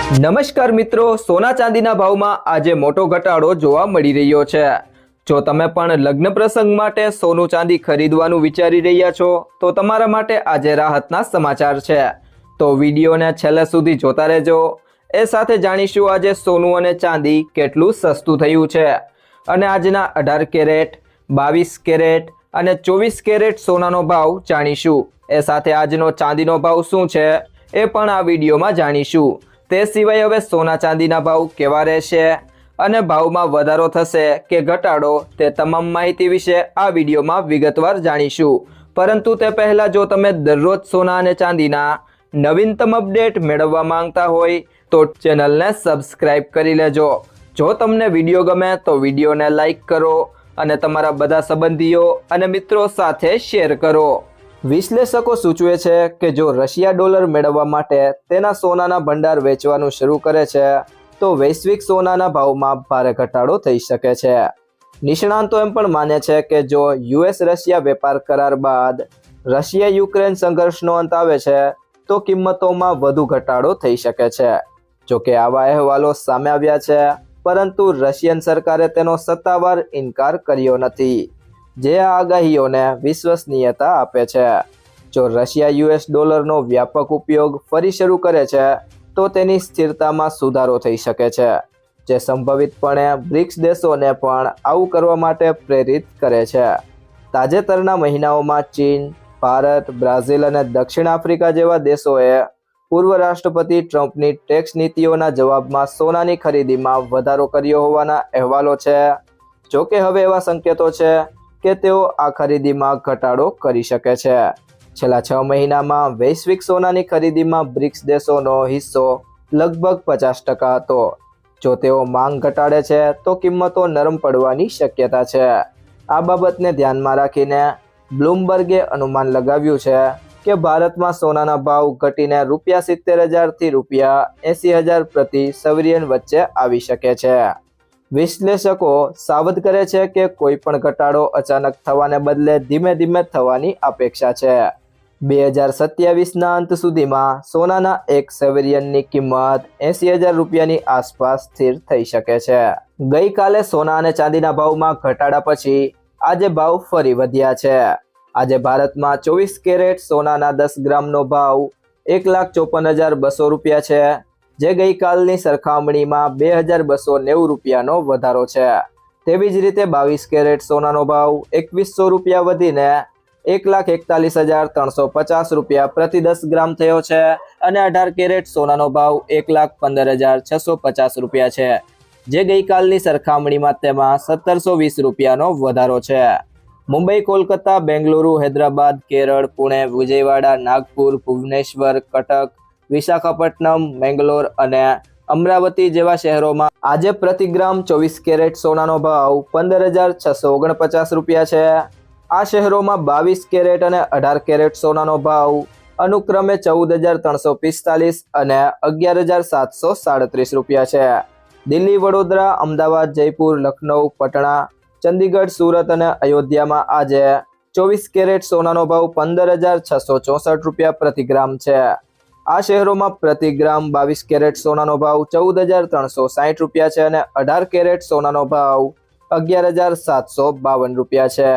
નમસ્કાર મિત્રો, સોના ચાંદીના ભાવમાં આજે મોટો ઘટાડો જોવા મળી રહ્યો છે। જો તમે પણ લગ્ન પ્રસંગ માટે સોનું ચાંદી ખરીદવાનું વિચારી રહ્યા છો તો તમારા માટે આજે રાહતના સમાચાર છે। તો વિડીયોને છેલ્લે સુધી જોતા રહેજો। એ સાથે જાણીશું આજે સોનું અને ચાંદી કેટલું સસ્તું થયું છે અને આજના 18 કેરેટ, 22 કેરેટ અને 24 કેરેટ સોનાનો ભાવ જાણીશું। એ સાથે આજનો ચાંદીનો ભાવ શું છે એ પણ આ વિડીયોમાં જાણીશું। તે સિવાય હવે સોના ચાંદીના ભાવ કેવા રહેશે અને ભાવમાં વધારો થશે કે ઘટાડો તે તમામ માહિતી વિશે આ વિડીયોમાં વિગતવાર જાણીશું। પરંતુ તે પહેલાં જો તમે દરરોજ સોના અને ચાંદીના નવીનતમ અપડેટ મેળવવા માંગતા હોય તો ચેનલને સબસ્ક્રાઇબ કરી લેજો। જો તમને વિડીયો ગમે તો વિડીયોને લાઈક કરો અને તમારા બધા સંબંધીઓ અને મિત્રો સાથે શેર કરો। વિશ્લેષકો સૂચવે છે કે જો રશિયા ડોલર મેળવવા માટે તેના સોનાના ભંડાર વેચવાનું શરૂ કરે છે તો વૈશ્વિક સોનાના ભાવમાં ભારે ઘટાડો થઈ શકે છે। નિષ્ણાંતો એમ પણ માને છે કે જો યુએસ રશિયા વેપાર કરાર બાદ રશિયા યુક્રેન સંઘર્ષનો અંત આવે છે તો કિંમતોમાં વધુ ઘટાડો થઈ શકે છે। જોકે આવા અહેવાલો સામે આવ્યા છે, પરંતુ રશિયન સરકારે તેનો સત્તાવાર ઇનકાર કર્યો નથી, જે આ આગાહીઓને વિશ્વસનીયતા આપે છે। જો રશિયા યુએસ ડોલરનો વ્યાપક ઉપયોગ ફરી શરૂ કરે છે તો તેની સ્થિરતામાં સુધારો થઈ શકે છે, જે સંભવિતપણે બ્રિક્સ દેશોને પણ આવું કરવા માટે પ્રેરિત કરે છે। તાજેતરના મહિનાઓમાં ચીન, ભારત, બ્રાઝિલ અને દક્ષિણ આફ્રિકા જેવા દેશોએ પૂર્વ રાષ્ટ્રપતિ ટ્રમ્પની ટેક્સ નીતિઓના જવાબમાં સોનાની ખરીદીમાં વધારો કર્યો હોવાના અહેવાલો છે। જોકે હવે એવા સંકેતો છે કે તેઓ આ ખરીદીમાં ઘટાડો કરી શકે છે। છેલ્લા 6 મહિનામાં વૈશ્વિક સોનાની ખરીદીમાં બ્રિક્સ દેશોનો હિસ્સો લગભગ 50% હતો। જો તેઓ માંગ ઘટાડે છે તો કિંમતો નરમ પડવાની શક્યતા છે। આ બાબતને ધ્યાનમાં રાખીને બ્લૂમબર્ગે અનુમાન લગાવ્યું છે કે ભારતમાં સોનાના ભાવ ઘટીને ₹70,000 થી ₹80,000 પ્રતિ સવરિયન વચ્ચે આવી શકે છે। વિશ્લેષકો સાવધ કરે છે કે કોઈ પણ ઘટાડો અચાનક થવાને બદલે ધીમે ધીમે થવાની અપેક્ષા છે। 2027ના અંત સુધીમાં સોનાના એક સેવરિયનની કિંમત ₹80,000ની આસપાસ સ્થિર થઈ શકે છે। ગઈકાલે સોના અને ચાંદીના ભાવમાં ઘટાડા પછી આજે ભાવ ફરી વધ્યા છે। આજે ભારતમાં 24 કેરેટ સોનાના 10 ગ્રામનો ભાવ ₹1,54,200 છે, જે ગઈકાલની સરખામણીમાં ₹2,290નો વધારો છે। તેવી જ રીતે 22 કેરેટ સોનાનો ભાવ ₹2,100 વધીને ₹1,41,350 પ્રતિ 10 ગ્રામ થયો છે અને 18 કેરેટ સોનાનો ભાવ ₹1,15,650 છે, જે ગઈકાલની સરખામણીમાં તેમાં ₹1,720નો વધારો છે। મુંબઈ, કોલકાતા, બેંગલુરુ, હૈદરાબાદ, કેરળ, પુણે, વિજયવાડા, નાગપુર, ભુવનેશ્વર, કટક, વિશાખાપટ્ટનમ, મેંગલોર અને અમરાવતી જેવા શહેરોમાં આજે પ્રતિ ગ્રામ 24 કેરેટ સોનાનો ભાવ ₹15,649 છે। આ શહેરોમાં 22 કેરેટ અને 18 કેરેટ સોનાનો ભાવ અનુક્રમે ₹14,345 અને ₹11,737 છે। દિલ્હી, વડોદરા, અમદાવાદ, જયપુર, લખનઉ, પટણા, ચંદીગઢ, સુરત અને અયોધ્યામાં આજે 24 કેરેટ સોનાનો ભાવ ₹15,664 પ્રતિ ગ્રામ છે। આ શહેરોમાં પ્રતિ ગ્રામ 22 કેરેટ સોનાનો ભાવ ₹14,360 છે અને 18 કેરેટ સોનાનો ભાવ ₹11,752 છે।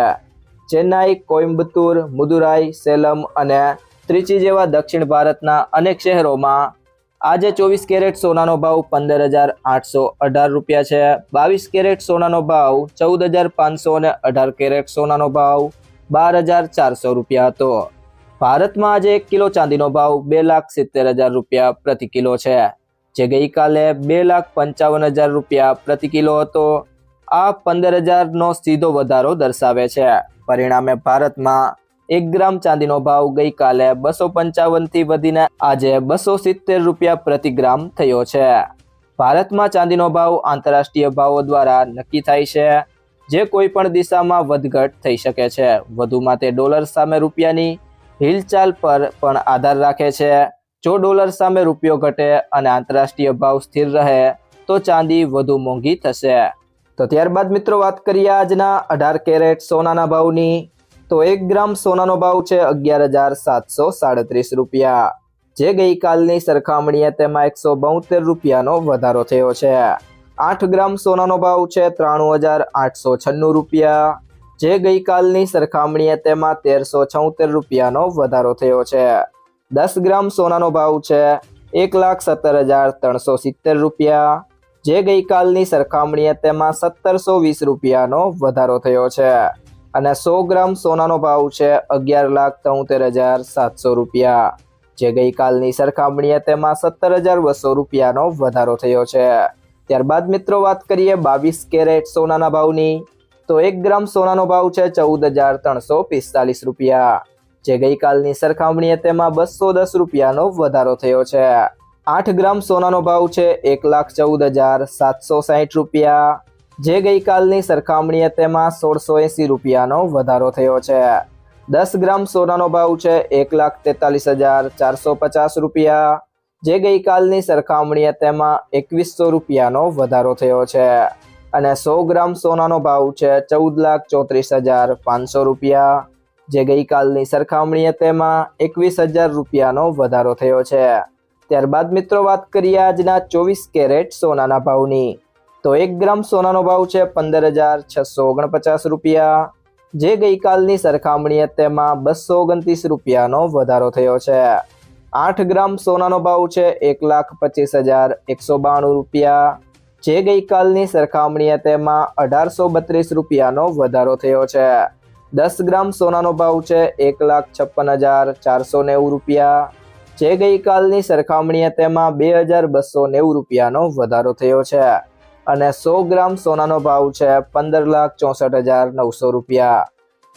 ચેન્નાઈ, કોઇમ્બતુર, મદુરાઈ, સેલમ અને ત્રિચી જેવા દક્ષિણ ભારતના અનેક શહેરોમાં આજે 24 કેરેટ સોનાનો ભાવ ₹15,818 છે। 22 કેરેટ સોનાનો ભાવ ₹14,500 અને 18 કેરેટ સોનાનો ભાવ ₹12,400 હતો। ભારતમાં આજે 1 કિલો ચાંદીનો ભાવ ₹2,70,000 પ્રતિ કિલો છે, જે ગઈકાલે ₹2,55,000 પ્રતિ કિલો હતો। આ 15,000નો સીધો વધારો દર્શાવે છે। પરિણામે ભારતમાં 1 ગ્રામ ચાંદીનો ભાવ ગઈકાલે 255થી વધીને આજે ₹270 પ્રતિ ગ્રામ થયો છે। ભારતમાં ચાંદીનો ભાવ આંતરરાષ્ટ્રીય ભાવો દ્વારા નક્કી થાય છે, જે કોઈ પણ દિશામાં વધઘટ થઈ શકે છે। વધુમાં તે ડોલર સામે રૂપિયાની હિલચાલ પર પણ આધાર રાખે છે। જો ડોલર સામે રૂપિયો ઘટે અને આંતરરાષ્ટ્રીય ભાવ સ્થિર રહે તો ચાંદી વધુ મોંઘી થશે। તો ત્યારબાદ મિત્રો વાત કરીએ આજના 18 કેરેટ સોનાના ભાવની। તો 1 ગ્રામ સોનાનો ભાવ છે ₹11,737, જે ગઈકાલની સરખામણીએ તેમાં 172 રૂપિયાનો વધારો થયો છે. 8 ગ્રામ સોનાનો ભાવ છે 93,896 રૂપિયા, જે ગઈકાલની સરખામણીએ તેમાં 1,376 રૂપિયાનો વધારો થયો છે. 10 ગ્રામ સોનાનો ભાવ છે 1,17,370 રૂપિયા, જે ગઈકાલની સરખામણીએ તેમાં 1,720 રૂપિયાનો વધારો થયો છે. અને 100 ગ્રામ સોનાનો ભાવ છે 11,73,700 રૂપિયા, જે ગઈકાલની સરખામણીએ તેમાં 17,200 રૂપિયાનો વધારો થયો છે. ત્યારબાદ મિત્રો વાત કરીએ 22 કેરેટ સોનાના ભાવની, તો 1 ગ્રામ સોનાનો ભાવ છે 14,345 રૂપિયા, જે ગઈકાલની સરખામણીએ તેમાં 210 રૂપિયાનો વધારો થયો છે. 8 ગ્રામ સોનાનો ભાવ છે 1,14,760 રૂપિયા, જે ગઈકાલની સરખામણીએ તેમાં 1,680 રૂપિયાનો વધારો થયો છે. 10 ગ્રામ સોનાનો ભાવ છે 1,43,450 રૂપિયા, જે ગઈકાલની સરખામણીએ તેમાં 2,100 રૂપિયાનો વધારો થયો છે. અને 100 ગ્રામ સોનાનો ભાવ છે 14,34,500 રૂપિયા, જે ગઈકાલની સરખામણીએ તેમાં 21,000 રૂપિયાનો વધારો થયો છે. ત્યારબાદ મિત્રો વાત કરીએ આજના 24 કેરેટ સોનાના ભાવની, તો 1 ગ્રામ સોનાનો ભાવ છે 15,649 રૂપિયા, જે ગઈકાલની સરખામણીએ તેમાં 229 રૂપિયાનો વધારો થયો છે. 8 ગ્રામ સોનાનો ભાવ છે 1,25,192 રૂપિયા, જે ગઈકાલની સરખામણીએ તેમાં 1,832 રૂપિયાનો વધારો થયો છે. 10 ગ્રામ સોનાનો ભાવ છે 1,56,490 રૂપિયા, જે ગઈકાલની સરખામણીએ તેમાં 2,290 રૂપિયાનો વધારો થયો છે. અને 100 ગ્રામ સોનાનો ભાવ છે 15,64,900 રૂપિયા,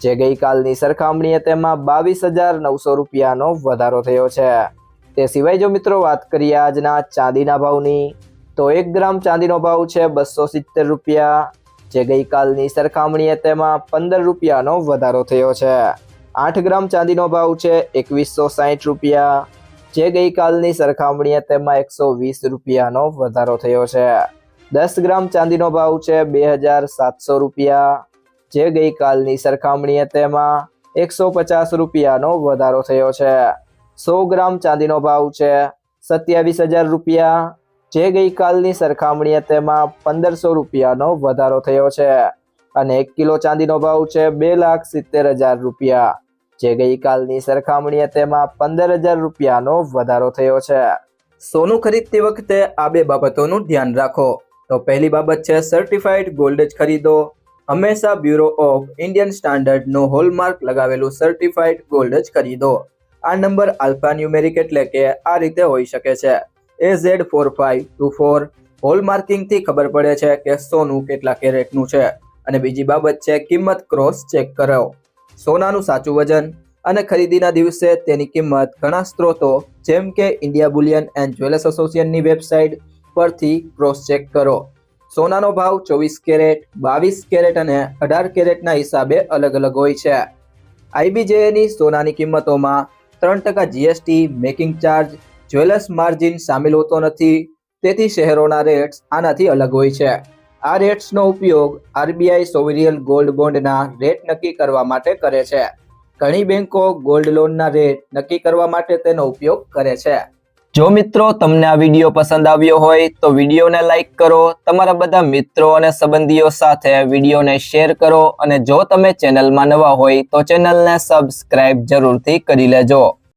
જે ગઈકાલની સરખામણીએ તેમાં 22,900 રૂપિયાનો વધારો થયો છે. તે સિવાય જો મિત્રો વાત કરીએ આજના ચાંદીના ભાવની, તો 1 ગ્રામ ચાંદીનો ભાવ છે 270 રૂપિયા, જે ગઈકાલની સરખામણીએ તેમાં 15 રૂપિયાનો વધારો થયો છે. 8 ગ્રામ ચાંદીનો ભાવ છે 2,160 રૂપિયા, જે ગઈકાલની સરખામણીએ તેમાં 120 રૂપિયાનો વધારો થયો છે. 10 ગ્રામ ચાંદીનો ભાવ છે 2,700 રૂપિયા, જે ગઈકાલની સરખામણીએ તેમાં 150 રૂપિયાનો વધારો થયો છે. 100 ગ્રામ ચાંદીનો ભાવ છે 27,000 રૂપિયા, જે ગઈકાલની સરખામણીએ તેમાં 1,500 રૂપિયાનો વધારો થયો છે. અને 1 કિલો ચાંદીનો ભાવ છે 2,70,000 રૂપિયા, જે ગઈકાલની સરખામણીએ તેમાં 15,000 રૂપિયાનો વધારો થયો છે. સોનું ખરીદતી વખતે આ બે બાબતોનું ધ્યાન રાખો. તો પહેલી બાબત છે સર્ટિફાઈડ ગોલ્ડ જ ખરીદો. હંમેશા બ્યુરો ઓફ ઇન્ડિયન સ્ટાન્ડર્ડનું હોલમાર્ક લગાવેલું સર્ટિફાઈડ ગોલ્ડ જ ખરીદો. આ નંબર આલ્ફા ન્યુમેરિક એટલે કે આ રીતે હોઈ શકે છે AZ4524. હોલમાર્કિંગથી ખબર પડે છે કે સોનું કેટલા કેરેટનું છે. અને બીજી બાબત છે કિંમત ક્રોસ ચેક કરો. સોનાનું સાચું વજન અને ખરીદીના દિવસે તેની કિંમત ઘણા સ્ત્રોતો જેમ કે ઇન્ડિયા બુલિયન એન્ડ જ્વેલર્સ એસોસિએશનની વેબસાઇટ પરથી ક્રોસ ચેક કરો. સોનાનો ભાવ 24 કેરેટ, 22 કેરેટ અને 18 કેરેટના હિસાબે અલગ અલગ હોય છે. IBJની સોનાની કિંમતોમાં 3% GST, making charge, jewellers margin સામેલ હોતો નથી, તેથી શહેરોના રેટ્સ આનાથી અલગ હોય છે. આ રેટ્સનો ઉપયોગ RBI સોવરિયન ગોલ્ડ બોન્ડના રેટ નક્કી કરવા માટે કરે છે. ઘણી બેંકો ગોલ્ડ લોનના રેટ નક્કી કરવા માટે તેનો ઉપયોગ કરે છે. જો મિત્રો તમને આ વિડીયો પસંદ આવ્યો હોય તો વિડીયોને લાઈક કરો, તમારા બધા મિત્રો અને સંબંધીઓ સાથે વિડીયોને શેર કરો અને જો તમે ચેનલમાં નવા હોય તો ચેનલને સબસ્ક્રાઇબ જરૂરથી કરી લેજો.